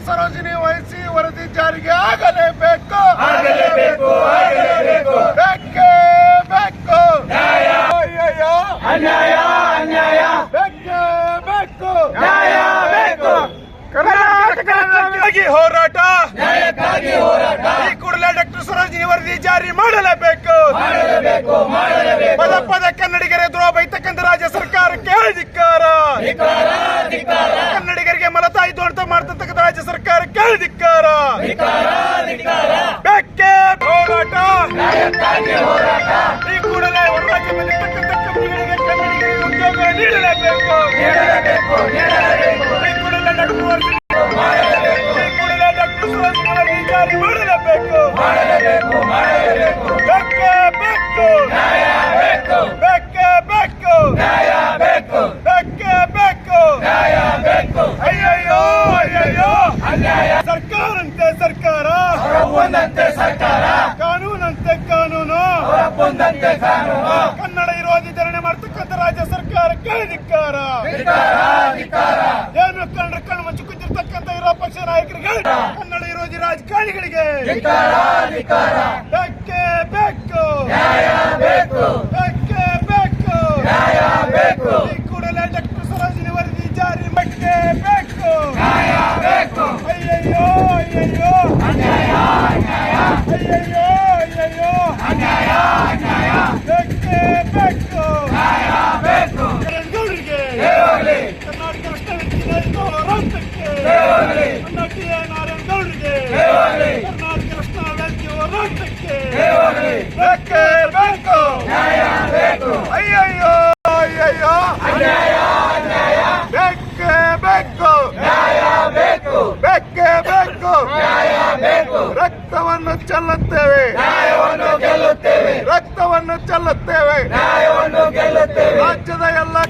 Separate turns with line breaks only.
ಸರೋಜಿನಿ ವಹಿಸಿ ವರದಿ ಜಾರಿಗೆ ಆಗಲೇಬೇಕು. ಬೇಕೇ ಬೇಕು.
ಅನ್ಯಾಯ ಅನ್ಯಾಯ
ಬೇಕೇ ಬೇಕು.
ನ್ಯಾಯ ಬೇಕು.
ಕರ್ನಾಟಕಕ್ಕಾಗಿ ಹೋರಾಟ,
ನ್ಯಾಯಕ್ಕಾಗಿ ಹೋರಾಟ
ಈ ಕೂಡಲೇ ಡಾಕ್ಟರ್ ಸರೋಜಿನಿ ವರದಿ ಜಾರಿ ಮಾಡಲೇಬೇಕು.
ಮಾಡಲೇಬೇಕು.
ಪದ ಪದ ಕನ್ನಡಿಗರೇ ದ್ರೋಹ ಬೈತಕ್ಕಂಥ ರಾಜ್ಯ ಸರ್ಕಾರಕ್ಕೆ ಧಿಕ್ಕಾರ. ಕನ್ನಡಿಗರಿಗೆ ಮಲತಾಯಿತು ಅಂತ ಮಾಡ್ತಕ್ಕಂಥ ರಾಜ್ಯ ಸರ್ಕಾರಕ್ಕೆ ಧಿಕ್ಕಾರ. ಬೇಕೇ ಹೋರಾಟ,
ನ್ಯಾಯಕ್ಕಾಗಿ ಹೋರಾಟ
ಈ ಕೂಡಲೇ ಹೊರರಾಜ್ಯ ಬಂದಿರತಕ್ಕಂಥ ಕಂಪನಿಗಳಿಗೆ ಕನ್ನಡಿಗರಿಗೆ ಉದ್ಯೋಗ ನೀಡಲೇಬೇಕು. ಈ ಕೂಡಲೇ ಡಾಕ್ಟರ್ ಸರೋಜಿನಿ ವರದಿ ಜಾರಿ ಮಾಡಲೇಬೇಕು. ಬೇಕೇ ಬೇಕು. ಬೇಕೇ ಬೇಕು. ಬೇಕೇ ಬೇಕು. ಅಯ್ಯಯ್ಯೋ ಅಯ್ಯಯ್ಯೋ ಸರ್ಕಾರಂತೆ ಸರ್ಕಾರ,
ಸರ್ಕಾರ
ಕಾನೂನಂತೆ ಕಾನೂನು,
ಕಾನೂನು
ಕನ್ನಡ ವಿರೋಧಿ ಧರಣಿ ಮಾಡ್ತಕ್ಕಂಥ ರಾಜ್ಯ ಸರ್ಕಾರಕ್ಕೆ ಧಿಕ್ಕಾರ. ಏನು ಕನ್ನಡ ಕಣ್ಣು ಮುಚ್ಚಿ ಕುಂತಿರ್ತಕ್ಕಂಥ ಇರೋ ಪಕ್ಷ ನಾಯಕರಿಗೆ, ಕನ್ನಡ ವಿರೋಧಿ ರಾಜಕಾರಣಿಗಳಿಗೆ ಬೇಕೇ ಬೇಕು. ಬೇಕೇ ಬೇಕು. ಈ ಕೂಡಲೇ ಡಾಕ್ಟರ್ ಸರೋಜಿನಿ ವರದಿ ಜಾರಿ ಬೇಕೇ ಬೇಕು. ಅಯ್ಯಯ್ಯೋ ಅಯ್ಯಯ್ಯೋ ಬೇಕೇ ಬೇಕು. ಗೌರಿಗೆ ಕರ್ನಾಟಕ ರಾಷ್ಟ್ರ ವ್ಯಕ್ತಿ ಹೋರಾಟಕ್ಕೆ ನಾರಾಯಣ ಗೌಡರಿಗೆ ಕರ್ನಾಟಕ ರಾಷ್ಟ್ರ ವ್ಯಕ್ತಿ ಹೋರಾಟಕ್ಕೆ ಬೇಕೇ ಬೇಕು. ಅಯ್ಯಯ್ಯೋ ಅಯ್ಯಯ್ಯೋ ಬೇಕೇ ಬೇಕು. ಬೇಕೇ ಬೇಕು. ರಕ್ತವನ್ನು ಚೆಲ್ಲುತ್ತೇವೆ. ರಕ್ತವನ್ನು ಚೆಲ್ಲುತ್ತೇವೆ. ರಾಜ್ಯದ ಎಲ್ಲ